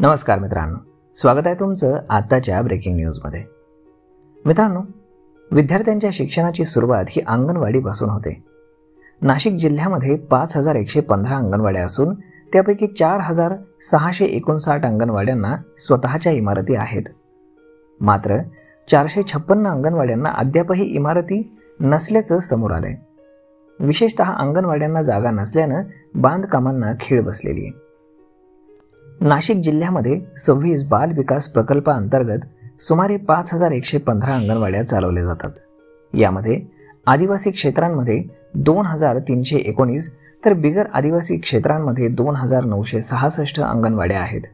नमस्कार मित्रांनो, स्वागत आहे तुमचं आताच्या ब्रेकिंग न्यूजमध्ये। मित्रांनो, विद्यार्थ्यांच्या शिक्षणाची सुरुवात ही अंगणवाडीपासून होते। नाशिक जिल्ह्यामध्ये 5115 अंगणवाड्या असून त्यापैकी 4659 अंगणवाड्यांना स्वतःच्या इमारती आहेत। मात्र 456 अंगणवाड्यांना अद्यापही इमारती नसल्याचं समोर आलंय। विशेषतः अंगणवाड्यांना जागा नसल्यानं बांधकामांना खीळ बसलेली आहे। नाशिक जिल्ह्यामध्ये 26 बाल विकास प्रकल्पाअंतर्गत सुमारे 5115 अंगणवाड्या चालवल्या जातात। यामध्ये आदिवासी क्षेत्रांमध्ये 2319 तर बिगर आदिवासी क्षेत्रांमध्ये 2966 अंगणवाड्या आहेत।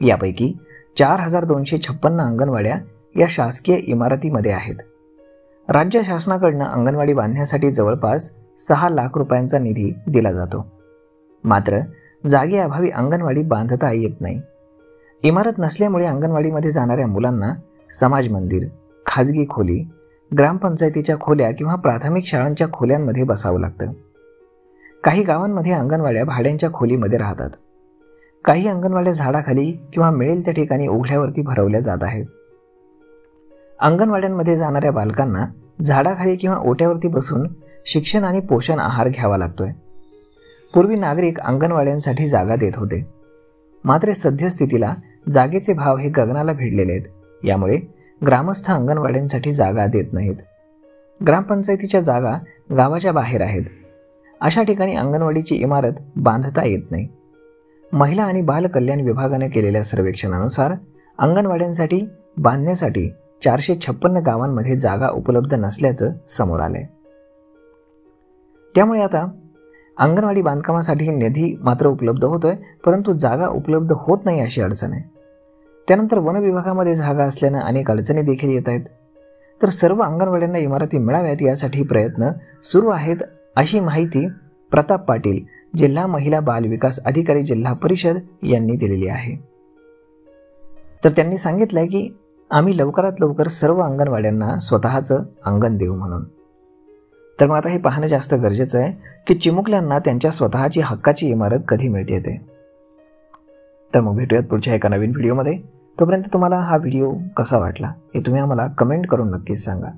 यापैकी 4256 अंगणवाड्या या शासकीय इमारतीमध्ये आहेत। राज्य शासनाकडून अंगणवाडी बांधण्यासाठी जवळपास 6 लाख रुपयांचा निधी दिला जातो। मात्र जागेअभावी अंगणवाडी बांधता येत नाही। इमारत नसल्यामुळे अंगणवाडीमध्ये जाणाऱ्या मुलांना समाज मंदिर, खाजगी खोली, ग्रामपंचायतीच्या खोल्या किंवा प्राथमिक शाळांच्या खोल्यांमध्ये बसावं लागतं। काही गावांमध्ये अंगणवाड्या भाड्यांच्या खोलीमध्ये राहतात। काही अंगणवाड्या झाडाखाली किंवा मिळेल त्या ठिकाणी उघड्यावरती भरवल्या जात आहेत। अंगणवाड्यांमध्ये जाणाऱ्या बालकांना झाडाखाली किंवा ओट्यावरती बसून शिक्षण आणि पोषण आहार घ्यावा लागतोय। पूर्वी नागरिक अंगणवाड्यांसाठी जागा देत होते, मात्र सद्यस्थितीला जागेचे भाव हे गगनाला भिडलेले आहेत। यामुळे ग्रामस्थ अंगणवाड्यांसाठी जागा देत नाहीत। ग्रामपंचायतीच्या जागा गावाच्या बाहेर आहेत। अशा ठिकाणी अंगणवाडीची इमारत बांधता येत नाही। महिला आणि बाल कल्याण विभागाने केलेल्या सर्वेक्षणानुसार अंगणवाड्यांसाठी बांधण्यासाठी 456 गावांमध्ये जागा उपलब्ध नसल्याचं समोर आलंय। त्यामुळे आता अंगणवाडी बांधकामासाठी निधी मात्र उपलब्ध होतोय, परंतु जागा उपलब्ध होत नाही अशी अडचण आहे। त्यानंतर वन विभागामध्ये जागा असल्यानं अनेक अडचणी देखील येत आहेत। तर सर्व अंगणवाड्यांना इमारती मिळाव्यात यासाठी प्रयत्न सुरू आहेत, अशी माहिती प्रताप पाटील, जिल्हा महिला बाल विकास अधिकारी, जिल्हा परिषद यांनी दिलेली आहे। तर त्यांनी सांगितलंय की आम्ही लवकरात लवकर सर्व अंगणवाड्यांना स्वतःचं अंगण देऊ म्हणून। तर मग आता हे पाहणं जास्त गरजेचं आहे की चिमुकल्यांना त्यांच्या स्वतःची हक्काची इमारत कधी मिळते ते। तर मग भेटूयात पुढच्या एका नवीन व्हिडिओमध्ये। तोपर्यंत तुम्हाला हा व्हिडिओ कसा वाटला हे तुम्ही आम्हाला कमेंट करून नक्कीच सांगा।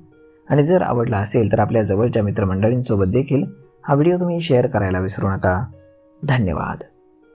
आणि जर आवडला असेल तर आपल्या जवळच्या मित्रमंडळींसोबत देखील हा व्हिडिओ तुम्ही शेअर करायला विसरू नका। धन्यवाद।